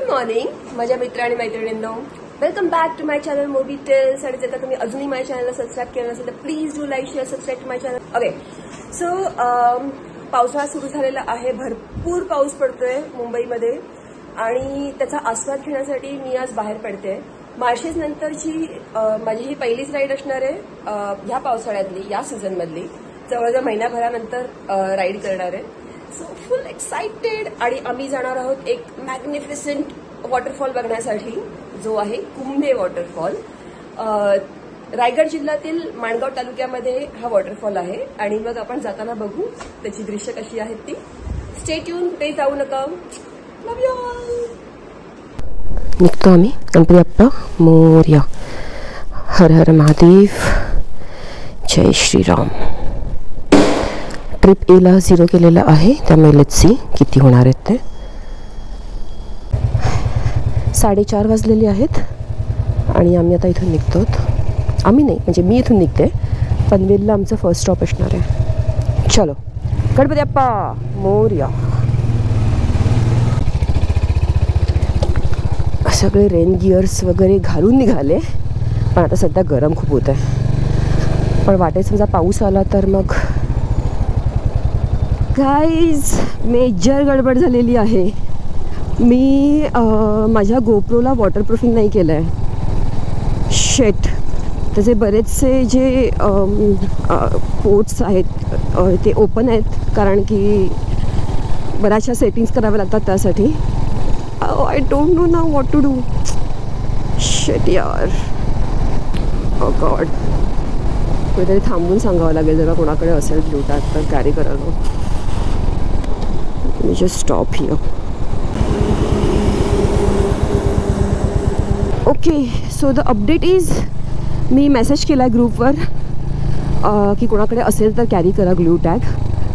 Morning माझ्या मित्र आणि मैत्रिणींनो, welcome back to my channel movie tales. आणि जर का तुम्ही अजूनही माझ्या चॅनलला सबस्क्राईब केलं नसेल तर please do like share subscribe to my channel. Okay, so पावसाळा सुरू झालेला आहे, भरपूर पाऊस पडतोय मुंबईमध्ये आणि त्याचा आस्वाद घेण्यासाठी मी आज बाहेर पडते. मार्चेस नंतरची माझी ही पहिलीच राईड असणार आहे ह्या पावसाळ्यातली, या सीझनमधली. जवळजवळ महिन्याभरानंतर राईड करणार आहे. So full excited. आणि आम्ही जाणार आहोत एक मॅग्निफिसंट वॉटरफॉल बघण्यासाठी, जो आहे कुंभे वॉटरफॉल. रायगड जिल्ह्यातील माणगाव तालुक्यामध्ये हा वॉटरफॉल आहे. आणि मग आपण जाताना बघू त्याची दृश्य कशी आहेत ती. स्टे ट्यून, ते जाऊ नका. Love you all. निघतो आम्ही. गणपती बाप्पा मोरया. हर हर महादेव. जय श्रीराम. ट्रिप एला 0 केलेला आहे, त्यामुळे लेट्स सी किती होणार आहेत ते. 4:30 वाजलेली आहेत आणि आम्ही आता इथून निघतो. आम्ही नाही, म्हणजे मी इथून निघते. पनवेलला आमचं फर्स्ट स्टॉप असणार आहे. चलो, गणपती बाप्पा मोरया. सगळे रेन गिअर्स वगैरे घालून निघाले, पण आता सध्या गरम खूप होत आहे. पण वाटेत समजा पाऊस आला तर मग गाईज मेजर गडबड झालेली आहे. मी माझ्या गोप्रोला वॉटरप्रूफिंग नाही केलं आहे. शेट, त्याचे बरेचसे जे पोर्ट्स आहेत ते ओपन आहेत, कारण की बऱ्याचशा सेटिंग्स कराव्या लागतात त्यासाठी. I don't know now what to do. Shit यार, ओ गॉड. कुठेतरी थांबून सांगावं लागेल जर कोणाकडे असेल ब्लू टॅग तर कॅरी करायला. Let me just stop here. Okay, so the update is, me message केला आहे ग्रुपवर की कोणाकडे असेल तर कॅरी करा ग्लू टॅग.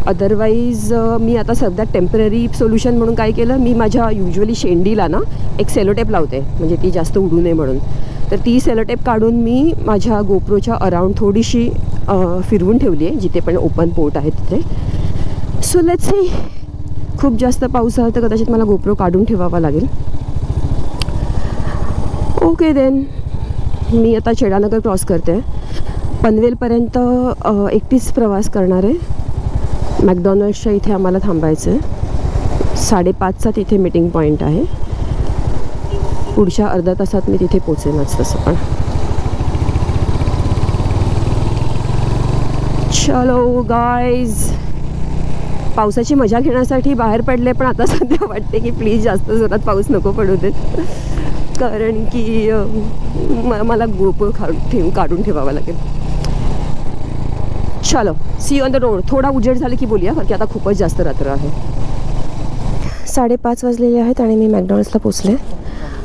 अदरवाईज मी आता सध्या टेम्पररी सोल्युशन म्हणून काय केलं, मी माझ्या युजली शेंडीला ना एक सेलोटेप लावते, म्हणजे ती जास्त उडू नये म्हणून. तर ती सेलोटेप काढून मी माझ्या गोप्रोच्या अराउंड थोडीशी फिरवून ठेवली आहे, जिथे पण ओपन पोर्ट आहे तिथे. So let's see. खूप जास्त पाऊस आला तर कदाचित मला गोप्रो काढून ठेवावा लागेल. ओके देन, मी आता चेडानगर क्रॉस करते. पनवेलपर्यंत एकटीच प्रवास करणार आहे. मॅकडॉनल्ड्सच्या इथे आम्हाला थांबायचं आहे. 5:30चा तिथे मीटिंग पॉईंट आहे. पुढच्या अर्ध्या तासात मी तिथे पोचेनच तसं पण. चलो गाईज, पावसाची मजा घेण्यासाठी बाहेर पडले, पण आता सध्या वाटते की प्लीज जास्त जोरात पाऊस नको पडू देत, कारण की मला गोप्रो काढून ठेवावा लागेल. चलो, सी ऑन द रोड. थोडा उजेड झाले की बोलूया, कारण की आता खूपच जास्त रात्र आहे. 5:30 वाजलेले आहेत आणि मी मॅकडॉनल्ड्सला पोचले.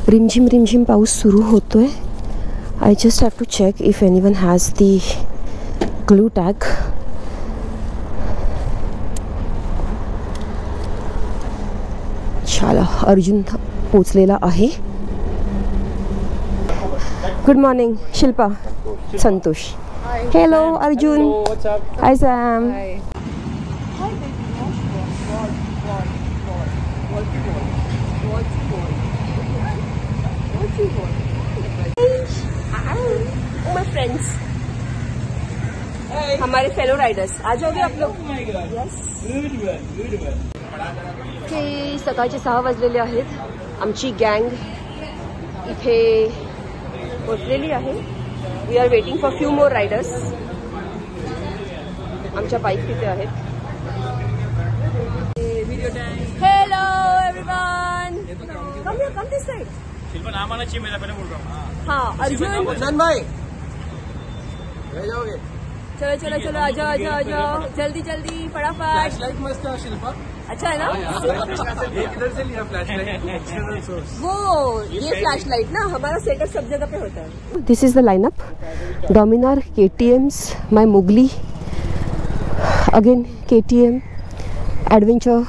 रिमझिम रिमझिम पाऊस सुरू होतोय. I just have to check if anyone has the glue tag. चला, अर्जुन पोचलेला आहे. Good morning Shilpa. Santosh. Hello Arjun. Hi Sam. My friends, हमारे फेलो राइडर्स, आ जाओगे आप लोग? इथे सकाळचे 6 वाजलेले आहेत. आमची गँग इथे पोचलेली आहे. We are waiting for few more riders. आमच्या बाईक तिथे आहेत. Hello everyone, come here, come this side. हाँ अर्जुन भाई, जाओगे? चलो चलो चलो, आ जाओ आ जाओ आ जाओ, जल्दी जल्दी फटाफट. मस्त है शिल्पा, अच्छा है ना? इधर से लिया फ्लैशलाइट. वो ये फ्लैशलाइट ना हमारा सेटअप सब जगह पे होता है. This is the lineup. Dominar, KTMs, my Mowgli, again KTM, adventure.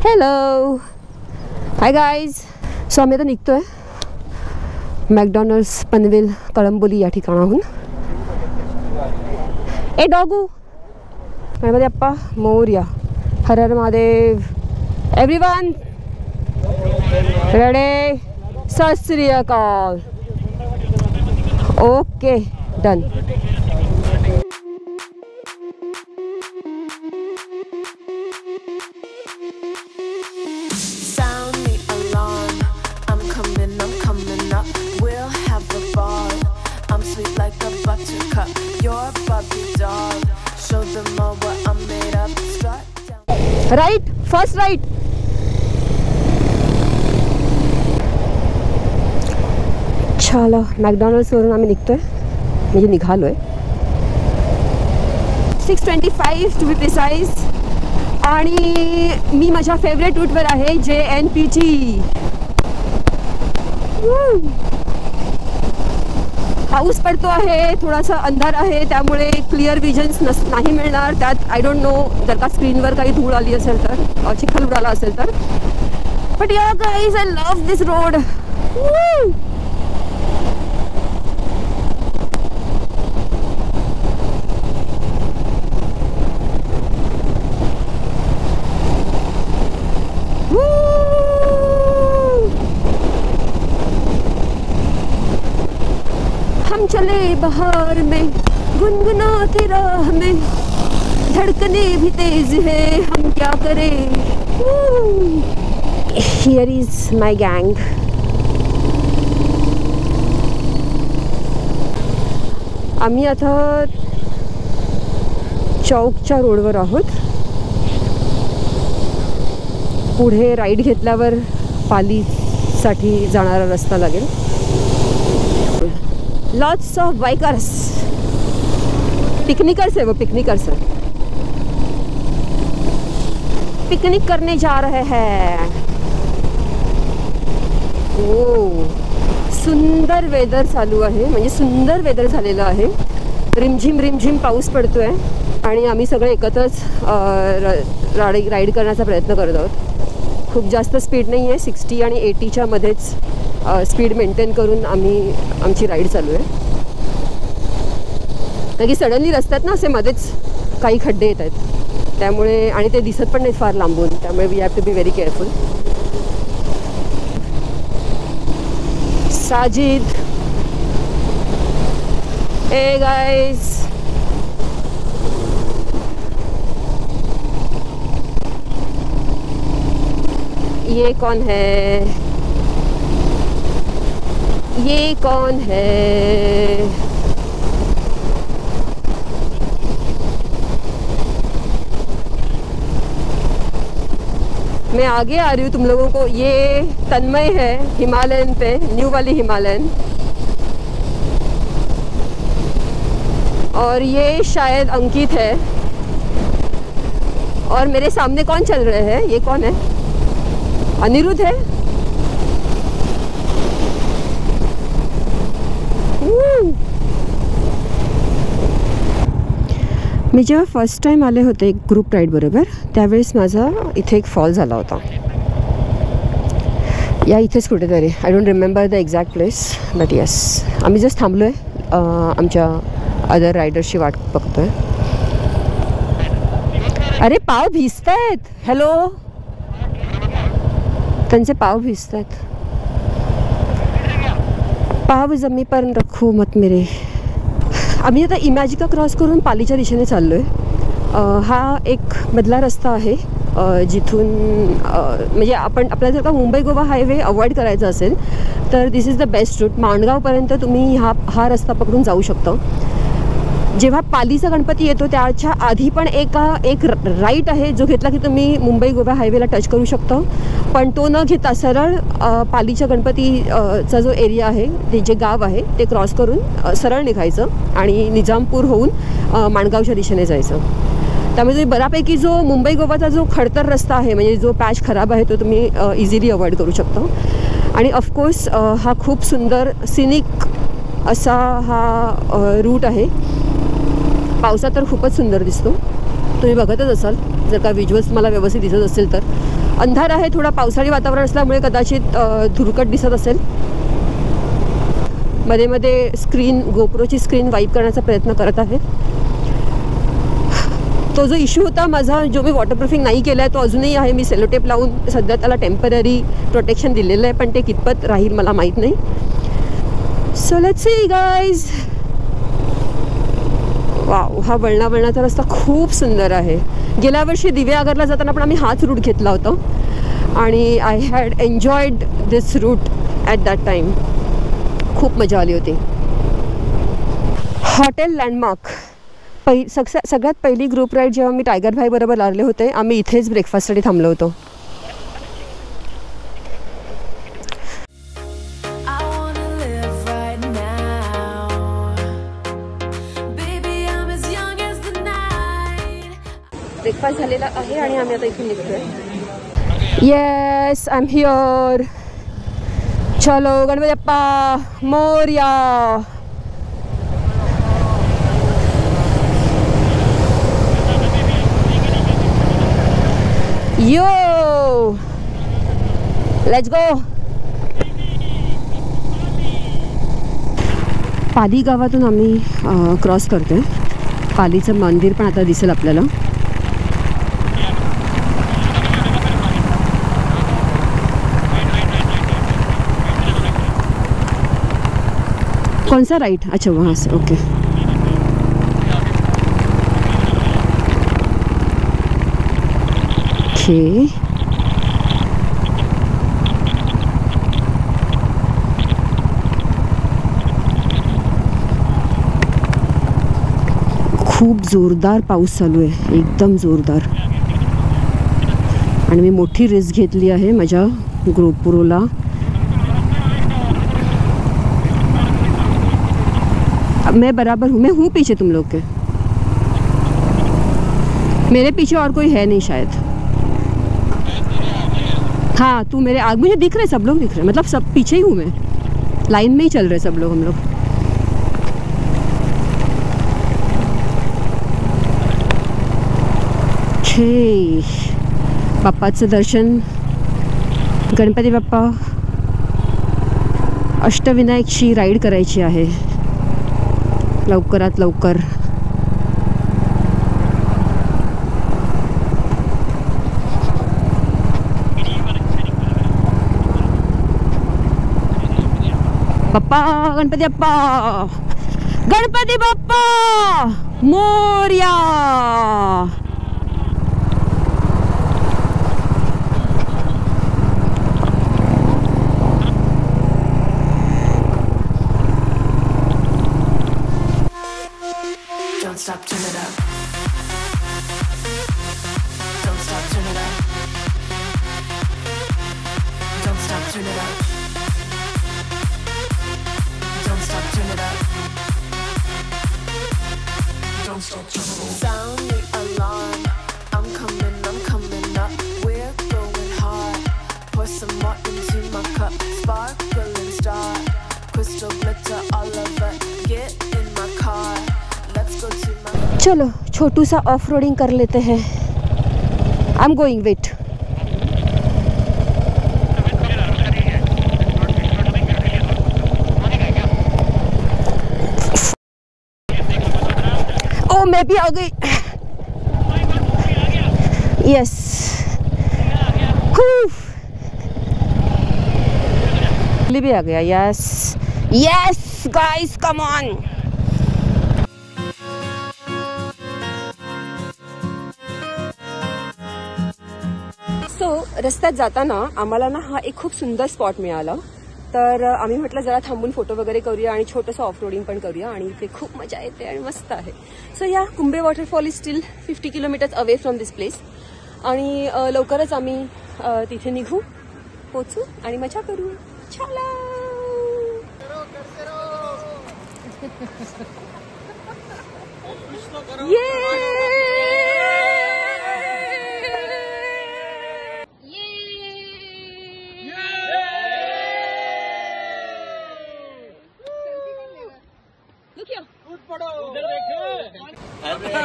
Hello, hi guys. So आम्ही आता निघतोय मॅकडॉनल्ड्स पनवेल कळंबोली या ठिकाणाहून. ए डॉगू. गणपती बाप्पा मोरया. हर हर महादेव. एव्हरीवन रेडी, सत Shri Akal. Okay, done. Right, first right. चला, मॅकडॉनल्ड्सवरून आम्ही निघतोय, म्हणजे निघालोय. 6:25 टू बी प्रिसाइज. आणि मी माझ्या फेवरेट रूटवर आहे, JNPT. पाऊस पडतो आहे, थोडासा अंधार आहे, त्यामुळे क्लिअर विजन्स नाही मिळणार. त्यात आय डोंट नो, जर का स्क्रीनवर काही धूळ आली असेल तर, चिखल उडाला असेल तर. But yeah guys, I love this road. हम चले बहार में, गुनगुनाते राह में, धड़कने भी तेज है, हम क्या करें. हियर इज माय गँग. आम्ही आता चौकच्या रोडवर आहोत. पुढे राईड घेतल्यावर पालीसाठी जाणारा रस्ता लागेल. लॉट्स ऑफ बाइकर्स, पिकनिकर्स है वो, पिकनिकर्स है, पिकनिक करने जा रहे हैं. ओ, सुंदर वेदर चालू आहे, म्हणजे सुंदर वेदर झालेलं आहे. रिमझिम रिमझिम पाऊस पडतोय आणि आम्ही सगळे एकत्रच राईड करण्याचा प्रयत्न करत आहोत. खूप जास्त स्पीड नाही आहे, 60 आणि 80च्या मध्येच स्पीड मेंटेन करून आमची राईड चालू आहे. कारण की सडनली रस्त्यात ना असे मध्येच काही खड्डे येत आहेत, त्यामुळे, आणि ते दिसत पण नाही फार लांबून, त्यामुळे we have to be very careful. Sajid, hey guys, ये कौन है, ये कौन है. मैं आगे आ रही हूँ तुम लोगों को. ये तन्मय है हिमालयन पे, न्यू वाली हिमालयन. और ये शायद अंकित है. और मेरे सामने कौन चल रहे हैं, ये कौन है, अनिरुद्ध है. मी जेव्हा फर्स्ट टाईम आले होते एक ग्रुप राईड बरोबर, त्यावेळेस माझा इथे एक फॉल झाला होता. या इथेच कुठेतरी, I don't remember the exact place, but yes. आम्ही जस्ट थांबलो आहे, आमच्या अदर रायडर्सची वाट बघतोय. अरे पाव भिजत आहेत. हॅलो, त्यांचे पाव भिजत आहेत. पाव जमीपर्यंत रखू मत मेरे. आम्ही आता इमॅजिका क्रॉस करून पालीच्या दिशेने चाललो आहे. हा एक मधला रस्ता आहे जिथून म्हणजे आपल्याला जर का मुंबई गोवा हायवे अवॉइड करायचा असेल तर दिस इज द बेस्ट रूट. माणगावपर्यंत तुम्ही हा रस्ता पकडून जाऊ शकता. जेव्हा पालीचा गणपती येतो त्याच्या आधी पण एक राईट आहे जो घेतला की तुम्ही मुंबई गोवा हायवेला टच करू शकता. पण तो न घेता सरळ पालीच्या गणपतीचा जो एरिया आहे, ते जे गाव आहे ते क्रॉस करून सरळ निघायचं आणि निजामपूर होऊन माणगावच्या दिशेने जायचं. त्यामुळे तुम्ही बऱ्यापैकी जो मुंबई गोवाचा जो खडतर रस्ता आहे, म्हणजे जो पॅच खराब आहे, तो तुम्ही इझिली अवॉइड करू शकता. आणि ऑफकोर्स हा खूप सुंदर सिनिक असा हा रूट आहे. पावसात तर खूपच सुंदर दिसतो. तुम्ही बघतच असाल जर का विज्युअल्स मला व्यवस्थित दिसत असेल तर. अंधार आहे, थोडा पावसाळी वातावरण असल्यामुळे कदाचित धुरकट दिसत असेल. मध्ये मध्ये गोप्रोची स्क्रीन वाईप करण्याचा प्रयत्न करत आहे. तो जो इश्यू होता माझा, जो मी वॉटरप्रूफिंग नाही केला आहे तो अजूनही आहे. मी सेलोटेप लावून सध्या त्याला टेम्पररी प्रोटेक्शन दिलेलं आहे, पण ते कितपत राहील मला माहीत नाही. So let's see guys. Wow, हा वळणाचा रस्ता खूप सुंदर आहे. गेल्या वर्षी दिव्यागरला जाताना पण आम्ही हाच रूट घेतला होता आणि I had enjoyed this route at that time. खूप मजा आली होती. Hotel landmark. सगळ्यात पहिली ग्रुप राईड जेव्हा मी टायगर भाई बरोबर लागले होते, आम्ही इथेच ब्रेकफास्टसाठी थांबलो होतो. ब्रेकफास्ट झालेला आहे आणि आम्ही आता इथून निघतोय. Yes, I am here. चलो Ganpati Bappa Morya. Yo let's go. Pali गावातून आम्ही क्रॉस करतोय. पालीचं मंदिर पण आता दिसेल आपल्याला. कौन सा राइट? अच्छा वहाँ से. ओके. ओके. खूप जोरदार पाऊस चालू आहे, एकदम जोरदार. आणि मी मोठी रिस्क घेतली आहे माझ्या GoProला. मैं बराबर हूँ, मैं हूँ पीछे तुम लोग के. मेरे पीछे और कोई है नहीं शायद. हाँ, तू मेरे आगे. मुझे दिख रहे, सब लोग दिख रहे, मतलब सब पीछे ही हूँ मैं. लाइन में ही चल रहे सब लोग, हम लोग. हे बाप्पाचं दर्शन. गणपती बाप्पा. अष्टविनायकची राईड करायची आहे लवकरात लवकर. बाप्पा Ganpati Bappa. Ganpati Bappa Morya. Stop, turn it up. Don't stop, turn it up. Don't stop, turn it up. Don't stop, turn it up. Don't stop, turn it up. Sound the alarm. I'm coming up. We're going hard. Pour some more into my cup. Sparkling star. Crystal glitter all over. Get in my car. चलो छोटू सा off roading कर लेते हैं. I am going. Wait. Oh मैं भी आ गई. Yes. भी आ गया. Yes yes guys, come on. So रस्त्यात जाताना आम्हाला ना हा एक खूप सुंदर स्पॉट मिळाला. तर आम्ही म्हटलं जरा थांबून फोटो वगैरे करूया आणि छोटंसं ऑफ रोडिंग पण करूया आणि इथे खूप मजा येते आणि मस्त आहे. सो या Kumbhe waterfall is still 50 kilometres away from this place. आणि लवकरच आम्ही तिथे निघू, पोचू आणि मजा करू. चला.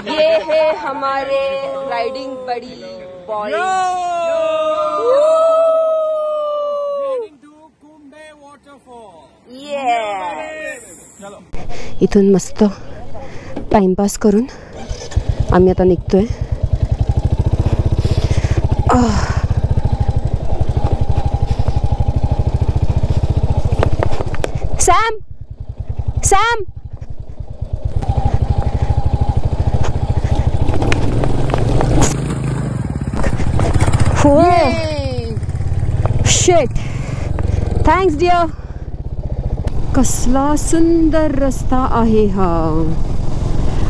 ये है हमारे राइडिंग बड़ी बॉय. इथून मस्त टाइमपास करून आम्ही आता निघतोय. सॅम सॅम हो शेट. Thanks dear. कसला सुंदर रस्ता आहे हा.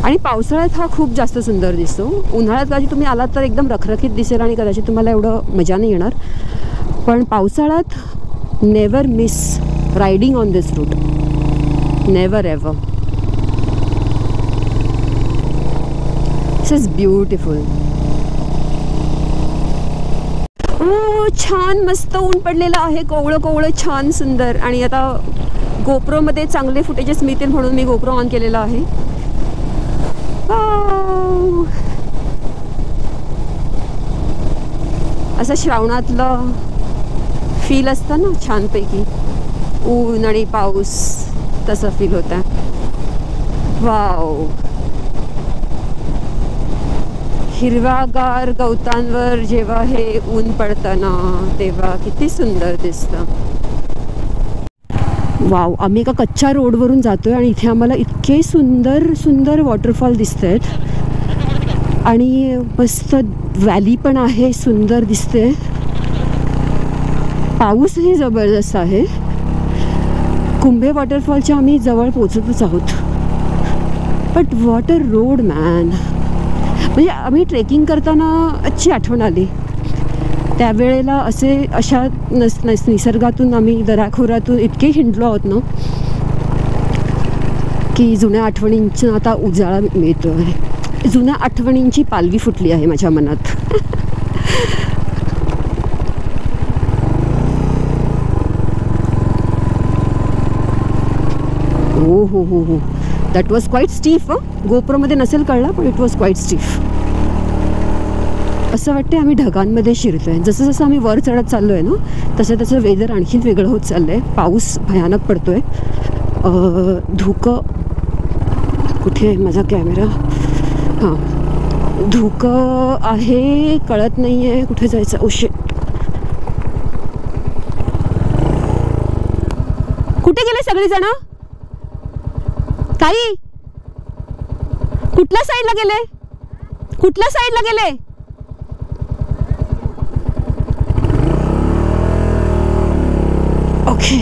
आणि पावसाळ्यात हा खूप जास्त सुंदर दिसतो. उन्हाळ्यात कदाचित तुम्ही आलात तर एकदम रखरखीत दिसेल आणि कदाचित तुम्हाला एवढं मजा नाही येणार. पण पावसाळ्यात never miss riding on this route. Never ever. This is beautiful. छान मस्त ऊन पडलेलं आहे. कोवळं कोवळं छान सुंदर. आणि आता गोप्रोमध्ये चांगले फुटेजेस मिळतील म्हणून मी गोप्रो ऑन केलेला आहे. असं श्रावणातलं फील असतं ना छानपैकी. ऊन आणि पाऊस तसं फील होतं. वाव. हिरवागार गवतांवर जेव्हा हे ऊन पडतं ना तेव्हा किती सुंदर दिसतं. वाव. आम्ही एका कच्च्या रोडवरून जातोय आणि इथे आम्हाला इतके सुंदर सुंदर वॉटरफॉल दिसत आहेत. आणि मस्त व्हॅली पण आहे. सुंदर दिसते. पाऊसही जबरदस्त आहे. कुंभे वॉटरफॉलच्या आम्ही जवळ पोचतच आहोत. But water road man. म्हणजे आम्ही ट्रेकिंग करताना अच्छी आठवण आली. त्यावेळेला अशा निसर्गातून आम्ही दराखोऱ्यातून इतके हिंडलो आहोत ना की जुन्या आठवणींचा आता उजाळा मिळतो आहे. जुन्या आठवणींची पालवी फुटली आहे माझ्या मनात. हो हो हो हो. That was quite stiff. गोप्रोमध्ये नसेल कळला पण इट वॉज क्वाईट स्टीफ. असं वाटतं आम्ही ढगांमध्ये शिरतो आहे. जसं जसं आम्ही वर चढत चाललो आहे ना तसं तसं वेदर आणखीन वेगळं होत चाललं आहे. पाऊस भयानक पडतो आहे. धुकं. कुठे आहे माझा कॅमेरा? हां. धुकं आहे. कळत नाही आहे कुठे जायचं. Oh shit. कुठे गेले सगळेजण? काही कुठल्या साईडला गेले? कुठल्या साईडला गेले? ओके.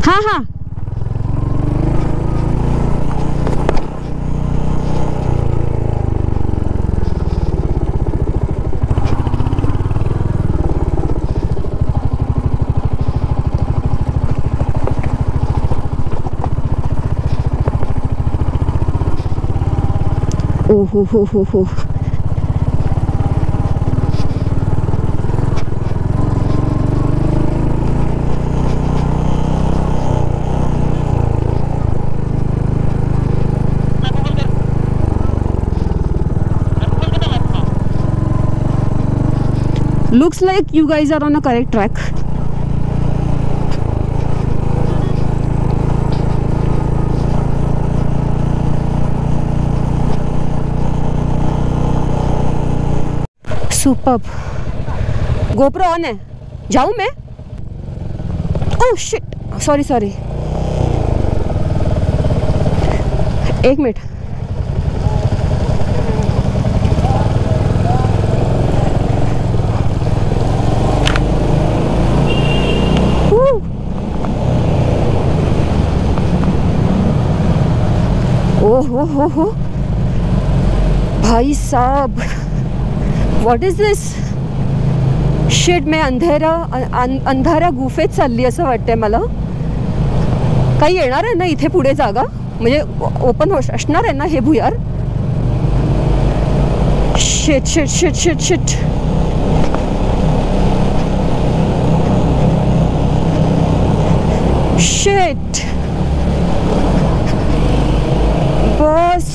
हां हां. ओ हो हो हो हो. Looks like you guys are on a correct track. Superb. GoPro on है. जाऊँ मैं? Oh shit. Sorry sorry. एक मिनट. ओह हो हो भाई साहब. What is this shit. मी अंधाऱ्या गुफेत चालली असं वाटतंय मला. काही येणार आहे ना इथे पुढे जागा? म्हणजे ओपन असणार आहे ना हे भुयार? Shit shit shit shit shit. Shit. Bus.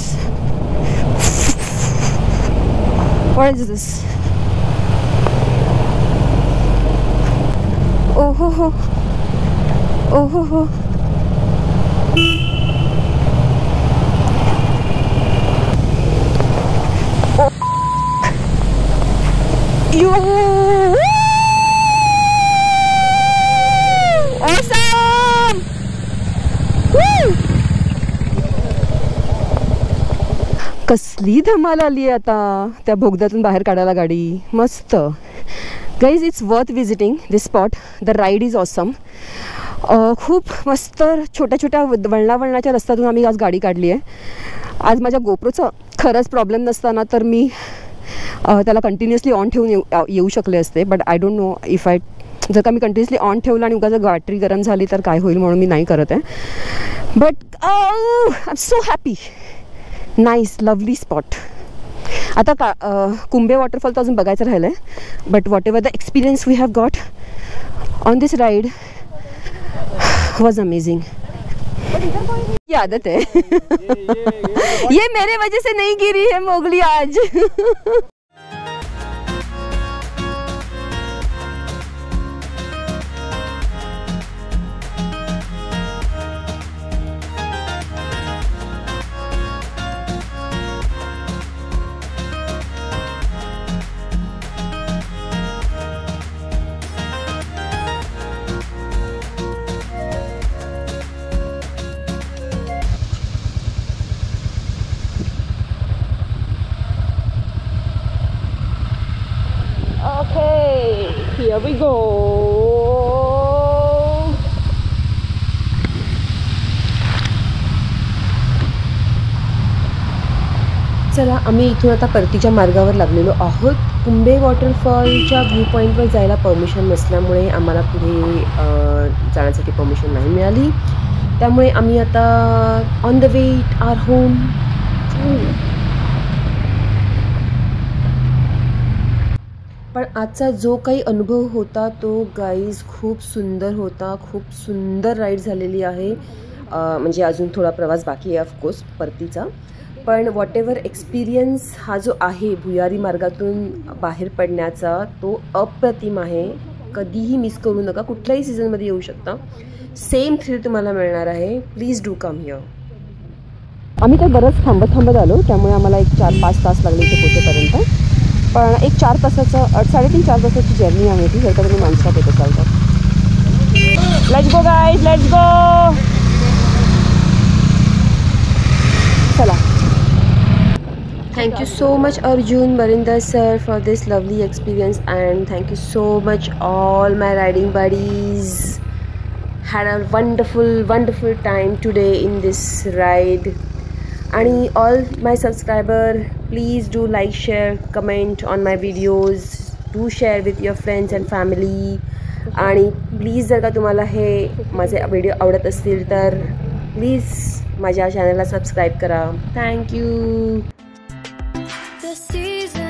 What is this? Oh ho ho. Oh ho ho. Awesome! Woo! कसली धमाल आली आहे आता त्या बोगद्यातून बाहेर काढायला गाडी. मस्त. Guys, it's worth visiting this spot. The ride is awesome. खूप मस्त छोट्या छोट्या वळणाच्या रस्त्यातून आम्ही आज गाडी काढली आहे. आज माझ्या गोप्रोचा खरंच प्रॉब्लेम नसताना तर मी त्याला कंटिन्युअसली ऑन ठेवून येऊ शकले असते. But I don't know if जर का मी कंटिन्युअसली ऑन ठेवलं आणि उगाच बॅटरी गरम झाली तर काय होईल, म्हणून मी नाही करत आहे. But I am so happy. Nice, lovely spot. आता कुंभे वॉटरफॉल तर अजून बघायचं राहिलं आहे. But whatever the experience we have got on this ride was amazing. ये आदत है. ये मेरे वजह से नहीं गिरी है मोगली आज. Okay, here we go. चला, आम्ही इथून आता परतीच्या मार्गावर लागलेलो आहोत. कुंभे वॉटरफॉलच्या व्ह्यू पॉईंटवर जायला परमिशन नसल्यामुळे आम्हाला पुढे जाण्यासाठी परमिशन नाही मिळाली. त्यामुळे आम्ही आता on the way our home. पण आजचा जो काही अनुभव होता तो गाईज खूप सुंदर होता. खूप सुंदर राईड झालेली आहे. म्हणजे अजून थोडा प्रवास बाकी आहे ऑफकोर्स परतीचा. पण वॉट एव्हर एक्सपिरियन्स हा जो आहे भुयारी मार्गातून बाहेर पडण्याचा तो अप्रतिम आहे. कधीही मिस करू नका. कुठल्याही सीझनमध्ये येऊ शकता. सेम थ्रिल तुम्हाला मिळणार आहे. Please do come here. आम्ही तर बरंच थांबत आलो, त्यामुळे आम्हाला एक 4-5 तास लागले इथे पोहोचेपर्यंत. पण एक 4 तासाचं 3.5-4 तासाची जर्नी आहे ती, जर का तुम्ही नॉनस्टॉप येत असाल तर. Let's go guys, let's go. चला. Thank you so much Arjun, Barinder sir for this lovely experience, and thank you so much all my riding buddies. Had a wonderful time today in this ride. And all my subscriber, please do like, share, comment on my videos. Do share with your friends and family. आणि please जर का तुम्हाला हे माझे video आवडत असतील तर please माझ्या चॅनलला सबस्क्राईब करा. थँक्यू. The season